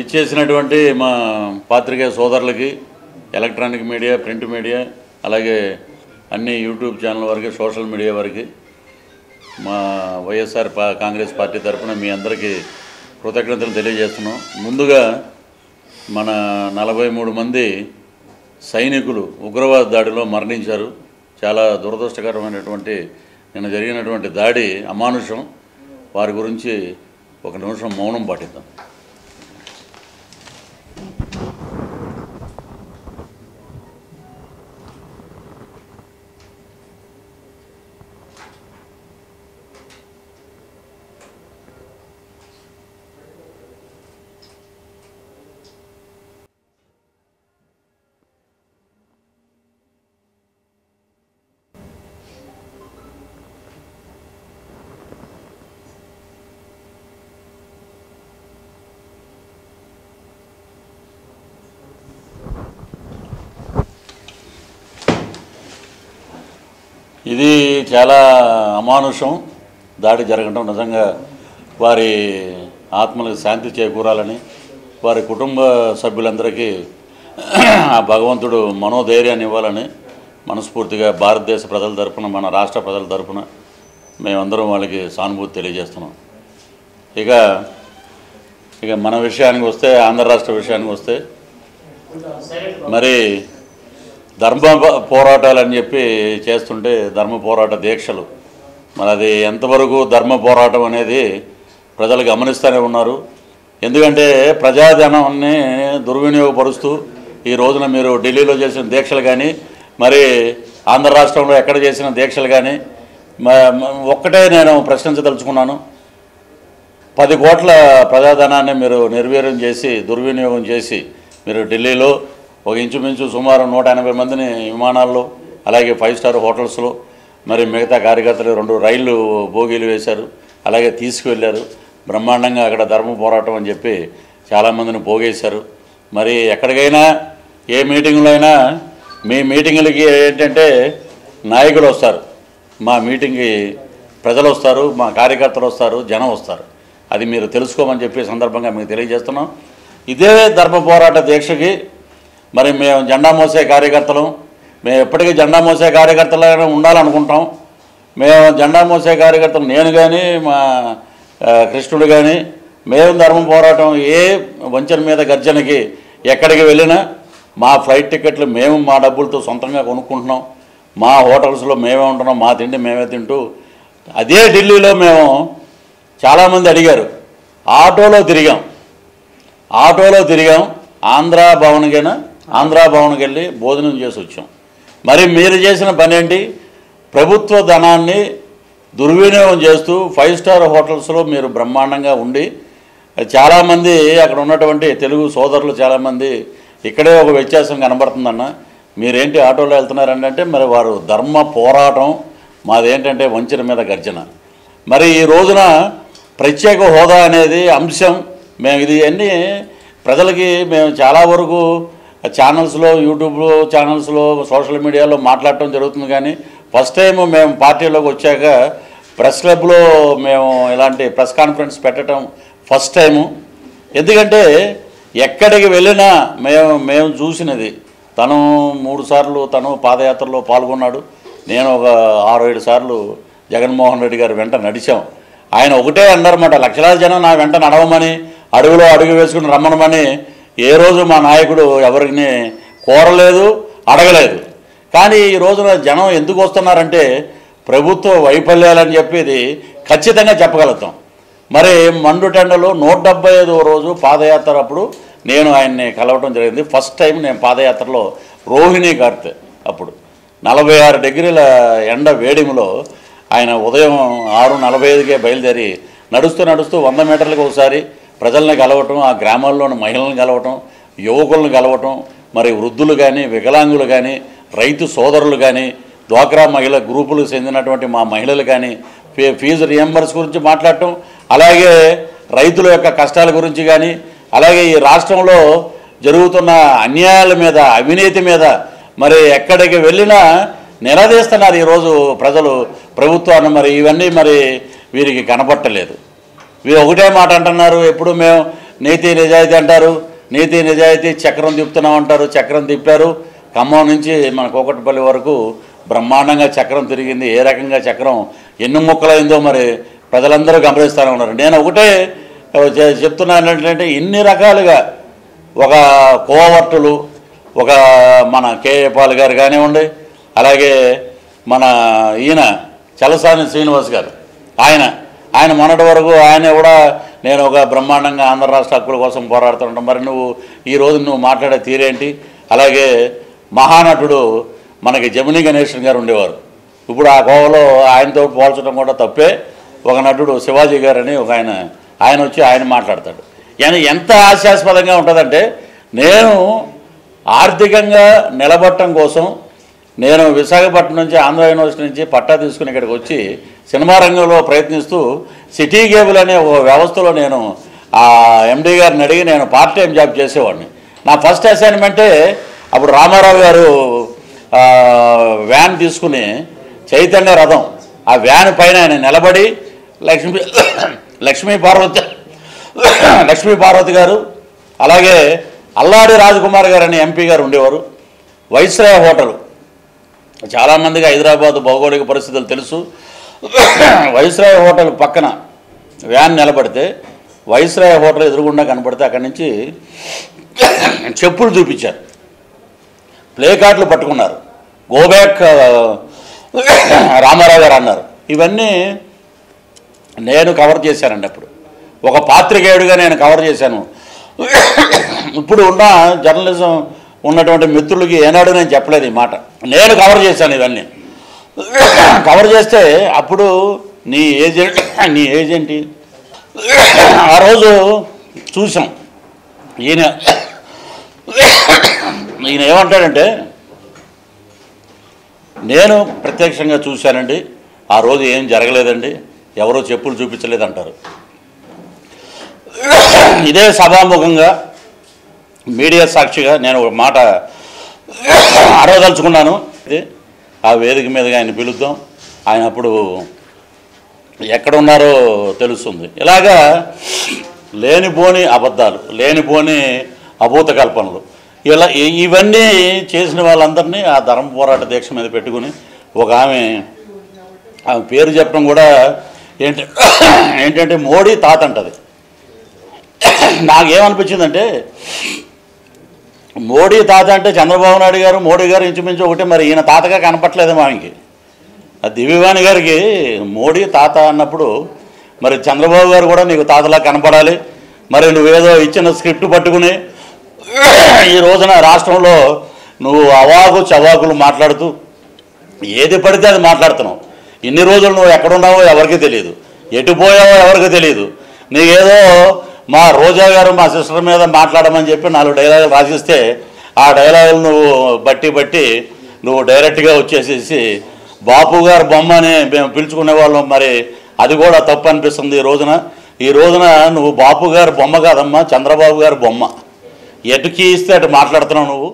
విచ్చేసినటువంటి మా పాత్రికేయ సోదరులకి, ఎలక్ట్రానిక్ మీడియా, ప్రింట్ మీడియా, అలాగే అన్ని యూట్యూబ్ ఛానల్ వరకు, సోషల్ మీడియా వరకు మా వైఎస్ఆర్ కాంగ్రెస్ పార్టీ తరఫున మీ అందరికీ కృతజ్ఞతలు తెలియజేస్తున్నాం. ముందుగా మన 43 మంది సైనికులు ఉగ్రవాద దాడిలో మరణించారు. చాలా దురదృష్టకరమైనటువంటి నిన్న జరిగినటువంటి దాడి అమానుషం. వారి గురించి ఒక నిమిషం మౌనం పాటిద్దాం. ఇది చాలా అమానుషం దాడి జరగడం. నిజంగా వారి ఆత్మలకు శాంతి చేకూరాలని, వారి కుటుంబ సభ్యులందరికీ ఆ భగవంతుడు మనోధైర్యాన్ని ఇవ్వాలని మనస్ఫూర్తిగా భారతదేశ ప్రజల తరపున, మన రాష్ట్ర ప్రజల తరపున మేమందరం వాళ్ళకి సానుభూతి తెలియజేస్తున్నాం. ఇక మన విషయానికి వస్తే, ఆంధ్ర రాష్ట్ర విషయానికి వస్తే, మరి ధర్మ పోరాటాలని చెప్పి చేస్తుంటే ధర్మ పోరాట దీక్షలు, మరి అది ఎంతవరకు ధర్మ పోరాటం అనేది ప్రజలు గమనిస్తూనే ఉన్నారు. ఎందుకంటే ప్రజాధనాన్ని దుర్వినియోగపరుస్తూ ఈ రోజున మీరు ఢిల్లీలో చేసిన దీక్షలు కానీ, మరి ఆంధ్ర రాష్ట్రంలో ఎక్కడ చేసిన దీక్షలు కానీ, ఒక్కటే నేను ప్రశ్నించదలుచుకున్నాను. 10 కోట్ల ప్రజాధనాన్ని మీరు నిర్వీర్యం చేసి, దుర్వినియోగం చేసి, మీరు ఢిల్లీలో ఒక ఇంచుమించు సుమారు 180 మందిని విమానాల్లో, అలాగే 5 స్టార్ హోటల్స్లో, మరి మిగతా కార్యకర్తలు 2 రైళ్ళు బోగీలు వేశారు, అలాగే తీసుకువెళ్ళారు. బ్రహ్మాండంగా అక్కడ ధర్మ పోరాటం అని చెప్పి చాలామందిని పోగేశారు. మరి ఎక్కడికైనా ఏ మీటింగ్లో అయినా, మీ మీటింగులకి ఏంటంటే నాయకులు వస్తారు, మా మీటింగ్కి ప్రజలు వస్తారు, మా కార్యకర్తలు వస్తారు, జనం వస్తారు. అది మీరు తెలుసుకోమని చెప్పి సందర్భంగా మీకు తెలియజేస్తున్నాం. ఇదే ధర్మ పోరాట దీక్షకి మరి మేము జెండా మోసే కార్యకర్తలు, మేము ఎప్పటికీ జెండా మోసే కార్యకర్తలుగానే ఉండాలనుకుంటాం. మేము జెండా మోసే కార్యకర్తలు, నేను కానీ, మా కృష్ణుడు కానీ, మేము ధర్మ పోరాటం ఏ వంచన మీద గర్జనకి ఎక్కడికి వెళ్ళినా మా ఫ్లైట్ టికెట్లు మేము మా డబ్బులతో సొంతంగా కొనుక్కుంటున్నాం. మా హోటల్స్లో మేమే ఉంటున్నాం, మా తిండి మేమే తింటూ. అదే ఢిల్లీలో మేము చాలామంది అడిగారు, ఆటోలో తిరిగాం. ఆంధ్ర భవన్కి వెళ్ళి భోజనం చేసి వచ్చాం. మరి మీరు చేసిన పని ఏంటి? ప్రభుత్వ ధనాన్ని దుర్వినియోగం చేస్తూ 5 స్టార్ హోటల్స్లో మీరు బ్రహ్మాండంగా ఉండి, చాలామంది అక్కడ ఉన్నటువంటి తెలుగు సోదరులు చాలామంది ఇక్కడే ఒక వ్యత్యాసం కనబడుతుందన్న, మీరేంటి ఆటోలో వెళ్తున్నారంటే, మరి వారు ధర్మ పోరాటం, మాదేంటంటే వంచన మీద గర్జన. మరి ఈ రోజున ప్రత్యేక హోదా అనేది అంశం, మేము ఇది అన్నీ ప్రజలకి మేము చాలా వరకు ఛానల్స్లో, యూట్యూబ్ ఛానల్స్లో, సోషల్ మీడియాలో మాట్లాడటం జరుగుతుంది. కానీ ఫస్ట్ టైం మేము పార్టీలోకి వచ్చాక ప్రెస్ క్లబ్లో మేము ఇలాంటి ప్రెస్ కాన్ఫరెన్స్ పెట్టడం ఫస్ట్ టైము. ఎందుకంటే ఎక్కడికి వెళ్ళినా మేము చూసినది, తను 3 సార్లు తను పాదయాత్రలో పాల్గొన్నాడు, నేను ఒక 6-7 సార్లు జగన్మోహన్ రెడ్డి గారి వెంట నడిచాం. ఆయన ఒకటే అన్నారన్నమాట, లక్షలాది జనం నా వెంట నడవమని, అడుగులో అడుగు వేసుకుని రమ్మనమని ఏ రోజు మా నాయకుడు ఎవరిని కోరలేదు, అడగలేదు. కానీ ఈ రోజున జనం ఎందుకు వస్తున్నారంటే ప్రభుత్వ వైఫల్యాలని చెప్పేది ఖచ్చితంగా చెప్పగలుగుతాం. మరి మండుటెండలో 175వ రోజు పాదయాత్ర అప్పుడు నేను ఆయన్ని కలవటం జరిగింది. ఫస్ట్ టైం నేను పాదయాత్రలో రోహిణి కార్తె అప్పుడు 46 డిగ్రీల ఎండ వేడిములో ఆయన ఉదయం 6:45కే బయలుదేరి నడుస్తూ 100 మీటర్లకు ఒకసారి ప్రజల్ని కలవటం, ఆ గ్రామాల్లోని మహిళలను కలవటం, యువకులను కలవటం, మరి వృద్ధులు కానీ, వికలాంగులు కానీ, రైతు సోదరులు కానీ, డ్వాక్రా మహిళ గ్రూపులకు చెందినటువంటి మా మహిళలు కానీ ఫీజు రియంబర్స్ గురించి మాట్లాడటం, అలాగే రైతుల యొక్క కష్టాల గురించి కానీ, అలాగే ఈ రాష్ట్రంలో జరుగుతున్న అన్యాయాల మీద, అవినీతి మీద మరి ఎక్కడికి వెళ్ళినా నిలదీస్తున్నారు ఈరోజు ప్రజలు ప్రభుత్వాన్ని. మరి ఇవన్నీ మరి వీరికి కనపట్టలేదు. వీరు ఒకటే మాట అంటున్నారు, ఎప్పుడు మేము నీతి నిజాయితీ అంటారు, నీతి నిజాయితీ చక్రం తిప్పుతున్నాం అంటారు. చక్రం తిప్పారు. ఖమ్మం నుంచి మన కూకట్పల్లి వరకు బ్రహ్మాండంగా చక్రం తిరిగింది. ఏ రకంగా చక్రం ఎన్ని ముక్కలైందో మరి ప్రజలందరూ గమనిస్తూనే ఉన్నారు. నేను ఒకటే చెప్తున్నాను ఏంటంటే, ఇన్ని రకాలుగా ఒక కోవర్టులు, ఒక మన కేఏ పాల్ గారు కానివ్వండి, అలాగే మన ఈయన చలసాని శ్రీనివాస్ గారు, ఆయన మొన్నటి వరకు ఆయన కూడా నేను ఒక బ్రహ్మాండంగా ఆంధ్ర రాష్ట్ర హక్కుల కోసం పోరాడుతుంటాం. మరి ఈరోజు నువ్వు మాట్లాడే తీరేంటి? అలాగే మహానటుడు మనకి జమినీ గణేషన్ గారు ఉండేవారు. ఇప్పుడు ఆ కోవలో ఆయనతో పోల్చడం కూడా తప్పే. ఒక నటుడు శివాజీ గారు అని ఒక ఆయన వచ్చి ఆయన మాట్లాడతాడు. ఎంత హాస్యాస్పదంగా ఉంటుందంటే, నేను ఆర్థికంగా నిలబడటం కోసం నేను విశాఖపట్నం నుంచి ఆంధ్ర యూనివర్సిటీ నుంచి పట్టా తీసుకుని ఇక్కడికి వచ్చి సినిమా రంగంలో ప్రయత్నిస్తూ సిటీ కేబుల్ అనే ఒక వ్యవస్థలో నేను ఆ ఎండీ గారిని అడిగి నేను పార్ట్ టైం జాబ్ చేసేవాడిని. నా ఫస్ట్ అసైన్మెంటే అప్పుడు రామారావు గారు వ్యాన్ తీసుకుని చైతన్య రథం, ఆ వ్యాన్ పైన ఆయన నిలబడి లక్ష్మీ పార్వతి గారు, అలాగే అల్లాడి రాజకుమార్ గారు అని ఎంపీ గారు ఉండేవారు. వైస్రాయ్ హోటల్, చాలామందికి హైదరాబాద్ భౌగోళిక పరిస్థితులు తెలుసు. వైస్రాయ్ హోటల్ పక్కన వ్యాన్ నిలబడితే వైస్రాయ్ హోటల్ ఎదురుగుండా కనపడితే అక్కడి నుంచి చెప్పులు చూపించారు, ప్లే కార్డులు పట్టుకున్నారు, గోబ్యాక్ రామారావు గారు అన్నారు. ఇవన్నీ నేను కవర్ చేశానండి. అప్పుడు ఒక పాత్రికేయుడిగా నేను కవర్ చేశాను. ఇప్పుడు ఉన్న జర్నలిజం ఉన్నటువంటి మిత్రులకి ఏనాడు నేను చెప్పలేదు ఈ మాట. నేను కవర్ చేశాను ఇవన్నీ. కవర్ చేస్తే అప్పుడు నీ ఏజెంట్ ఆ రోజు చూసాం. ఈయన ఏమంటాడంటే, నేను ప్రత్యక్షంగా చూశానండి, ఆ రోజు ఏం జరగలేదండి, ఎవరో చెప్పులు చూపించలేదంటారు. ఇదే సభాముఖంగా మీడియా సాక్షిగా నేను ఒక మాట అడగదలుచుకున్నాను. ఆ వేదిక మీదుగా ఆయన పిలుద్దాం, ఆయన అప్పుడు ఎక్కడున్నారో తెలుస్తుంది. ఇలాగా లేనిపోని అబద్ధాలు, లేనిపోని అభూత కల్పనలు, ఇవన్నీ చేసిన వాళ్ళందరినీ ఆ ధర్మ పోరాట దీక్ష మీద పెట్టుకుని ఒక ఆమె పేరు చెప్పడం కూడా ఏంటంటే మోడీ తాత అంటది. నాకేమనిపించిందంటే, మోడీ తాత అంటే చంద్రబాబు నాయుడు గారు మోడీ గారు ఇంచుమించు ఒకటి, మరి ఈయన తాతగా కనపట్లేదేమో ఆయనకి. దివ్యవాణి గారికి మోడీ తాత అన్నప్పుడు మరి చంద్రబాబు గారు కూడా నీకు తాతలా కనపడాలి. మరి నువ్వేదో ఇచ్చిన స్క్రిప్ట్ పట్టుకుని ఈ రోజున రాష్ట్రంలో నువ్వు అవాకు చవాకులు మాట్లాడుతూ ఏది పడితే అది మాట్లాడుతున్నావు. ఇన్ని రోజులు నువ్వు ఎక్కడున్నావో ఎవరికి తెలియదు, ఎటు పోయావో ఎవరికి తెలియదు. నీకేదో మా రోజా గారు మా సిస్టర్ మీద మాట్లాడమని చెప్పి 4 డైలాగులు రాసిస్తే ఆ డైలాగులు నువ్వు బట్టి నువ్వు డైరెక్ట్గా వచ్చేసేసి బాపు గారు బొమ్మ అని మేము పిలుచుకునే వాళ్ళం. మరి అది కూడా తప్పు అనిపిస్తుంది ఈ రోజున నువ్వు బాపు గారు బొమ్మ కాదమ్మా, చంద్రబాబు గారు బొమ్మ. ఎటుకి ఇస్తే అటు మాట్లాడుతున్నావు నువ్వు.